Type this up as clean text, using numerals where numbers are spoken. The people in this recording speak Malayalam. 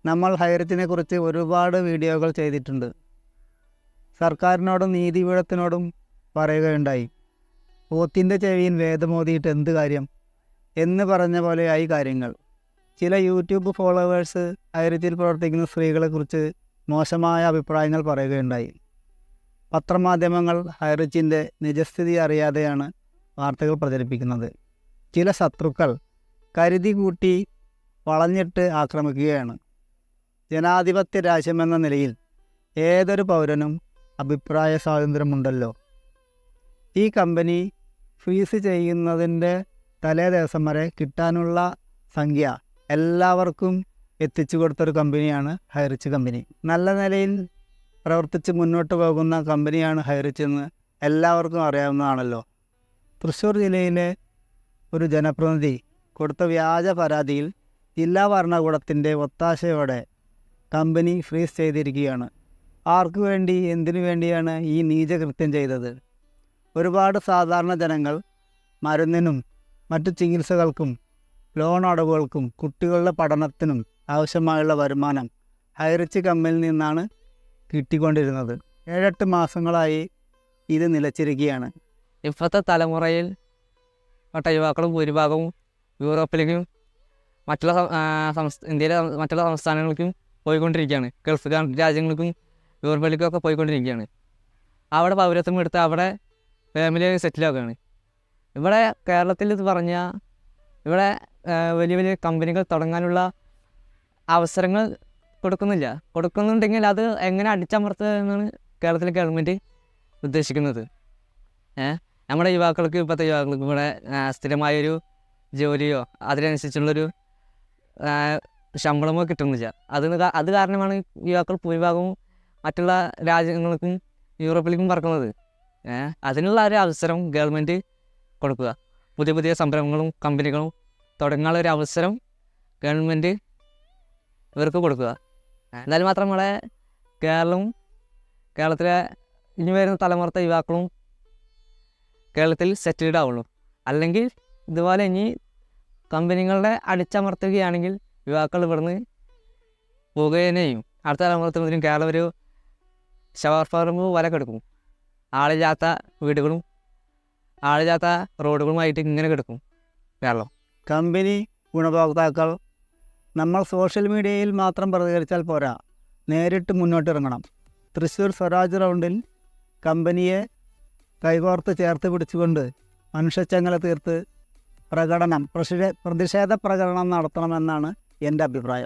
നമ്മൾ ഹൈറിച്ചിനെ കുറിച്ച് ഒരുപാട് വീഡിയോകൾ ചെയ്തിട്ടുണ്ട്. സർക്കാരിനോടും നീതിപീഠത്തിനോടും പറയുകയുണ്ടായി, പോത്തിൻ്റെ ചെവിയിൽ വേദമോതിയിട്ട് എന്ത് കാര്യം എന്ന് പറഞ്ഞ പോലെയായി കാര്യങ്ങൾ. ചില യൂട്യൂബ് ഫോളോവേഴ്സ് ഹൈറിച്ചിൽ പ്രവർത്തിക്കുന്ന സ്ത്രീകളെക്കുറിച്ച് മോശമായ അഭിപ്രായങ്ങൾ പറയുകയുണ്ടായി. പത്രമാധ്യമങ്ങൾ ഹൈറിച്ചിൻ്റെ നിജസ്ഥിതി അറിയാതെയാണ് വാർത്തകൾ പ്രചരിപ്പിക്കുന്നത്. ചില ശത്രുക്കൾ കരുതി കൂട്ടി വളഞ്ഞിട്ട് ആക്രമിക്കുകയാണ്. ജനാധിപത്യ രാജ്യമെന്ന നിലയിൽ ഏതൊരു പൗരനും അഭിപ്രായ സ്വാതന്ത്ര്യമുണ്ടല്ലോ. ഈ കമ്പനി ഫ്രീസ് ചെയ്യുന്നതിൻ്റെ തലേ ദിവസം വരെ കിട്ടാനുള്ള സംഖ്യ എല്ലാവർക്കും എത്തിച്ചു കൊടുത്തൊരു കമ്പനിയാണ് ഹൈറിച്ച് കമ്പനി. നല്ല നിലയിൽ പ്രവർത്തിച്ച് മുന്നോട്ട് പോകുന്ന കമ്പനിയാണ് ഹൈറിച്ച് എന്ന് എല്ലാവർക്കും അറിയാവുന്നതാണല്ലോ. തൃശ്ശൂർ ജില്ലയിലെ ഒരു ജനപ്രതിനിധി കൊടുത്ത വ്യാജ പരാതിയിൽ ജില്ലാ ഭരണകൂടത്തിൻ്റെ ഒത്താശയോടെ കമ്പനി ഫ്രീസ് ചെയ്തിരിക്കുകയാണ്. ആർക്കു വേണ്ടി, എന്തിനു വേണ്ടിയാണ് ഈ നീചകൃത്യം ചെയ്തത്? ഒരുപാട് സാധാരണ ജനങ്ങൾ മരുന്നിനും മറ്റു ചികിത്സകൾക്കും ലോൺ അടവുകൾക്കും കുട്ടികളുടെ പഠനത്തിനും ആവശ്യമായുള്ള വരുമാനം ഹൈറിച്ച് കമ്പനിയിൽ നിന്നാണ് കിട്ടിക്കൊണ്ടിരുന്നത്. 7-8 മാസങ്ങളായി ഇത് നിലച്ചിരിക്കുകയാണ്. ഇപ്പോഴത്തെ തലമുറയിൽ പെട്ട യുവാക്കളും ഭൂരിഭാഗവും യൂറോപ്പിലേക്കും മറ്റുള്ള ഇന്ത്യയിലെ മറ്റുള്ള സംസ്ഥാനങ്ങൾക്കും പോയിക്കൊണ്ടിരിക്കുകയാണ്. ഗൾഫ് രാജ്യങ്ങൾക്കും യൂറോപ്പിലേക്കും ഒക്കെ പോയിക്കൊണ്ടിരിക്കുകയാണ്. അവിടെ പൗരത്വം എടുത്ത് അവിടെ ഫാമിലി സെറ്റിലാക്കുകയാണ്. ഇവിടെ കേരളത്തിൽ ഇത് പറഞ്ഞാൽ ഇവിടെ വലിയ വലിയ കമ്പനികൾ തുടങ്ങാനുള്ള അവസരങ്ങൾ കൊടുക്കുന്നുണ്ടെങ്കിൽ അത് എങ്ങനെ അടിച്ചമർത്തുക എന്നാണ് കേരളത്തിലെ ഗവൺമെൻറ് ഉദ്ദേശിക്കുന്നത്. നമ്മുടെ യുവാക്കൾക്ക്, ഇപ്പോഴത്തെ യുവാക്കൾക്ക് ഇവിടെ സ്ഥിരമായൊരു ജോലിയോ അതിനനുസരിച്ചുള്ളൊരു ശമ്പളമോ കിട്ടുന്നില്ല. അത് കാരണമാണ് യുവാക്കൾ ഭൂരിഭാഗവും മറ്റുള്ള രാജ്യങ്ങൾക്കും യൂറോപ്പിലേക്കും പറക്കുന്നത്. അതിനുള്ള ഒരു അവസരം ഗവൺമെൻറ് കൊടുക്കുക. പുതിയ പുതിയ സംരംഭങ്ങളും കമ്പനികളും തുടങ്ങാനുള്ള ഒരു അവസരം ഗവൺമെൻറ് ഇവർക്ക് കൊടുക്കുക. എന്നാൽ മാത്രം നമ്മളെ കേരളത്തിലെ ഇനി വരുന്ന തലമുറത്തെ യുവാക്കളും കേരളത്തിൽ സെറ്റിൽഡ് ആവുള്ളൂ. അല്ലെങ്കിൽ ഇതുപോലെ ഇനി കമ്പനികളുടെ അടിച്ചമർത്തുകയാണെങ്കിൽ യുവാക്കൾ ഇവിടുന്ന് പോകുകയും ചെയ്യും. അടുത്ത തലമുറത്തിനും കേരളം ഒരു ഷവർ ഫാർമ് പോലെ കിടക്കും. ആളില്ലാത്ത വീടുകളും ആളില്ലാത്ത റോഡുകളുമായിട്ട് ഇങ്ങനെ കിടക്കും കേരളം. കമ്പനി ഗുണഭോക്താക്കൾ നമ്മൾ സോഷ്യൽ മീഡിയയിൽ മാത്രം പ്രതികരിച്ചാൽ പോരാ, നേരിട്ട് മുന്നോട്ടിറങ്ങണം. തൃശ്ശൂർ സ്വരാജ് റൗണ്ടിൽ കമ്പനിയെ കൈകോർത്ത് ചേർത്ത് പിടിച്ചുകൊണ്ട് മനുഷ്യച്ചങ്ങല തീർത്ത് പ്രതിഷേധ പ്രകടനം നടത്തണമെന്നാണ് എൻ്റെ അഭിപ്രായം.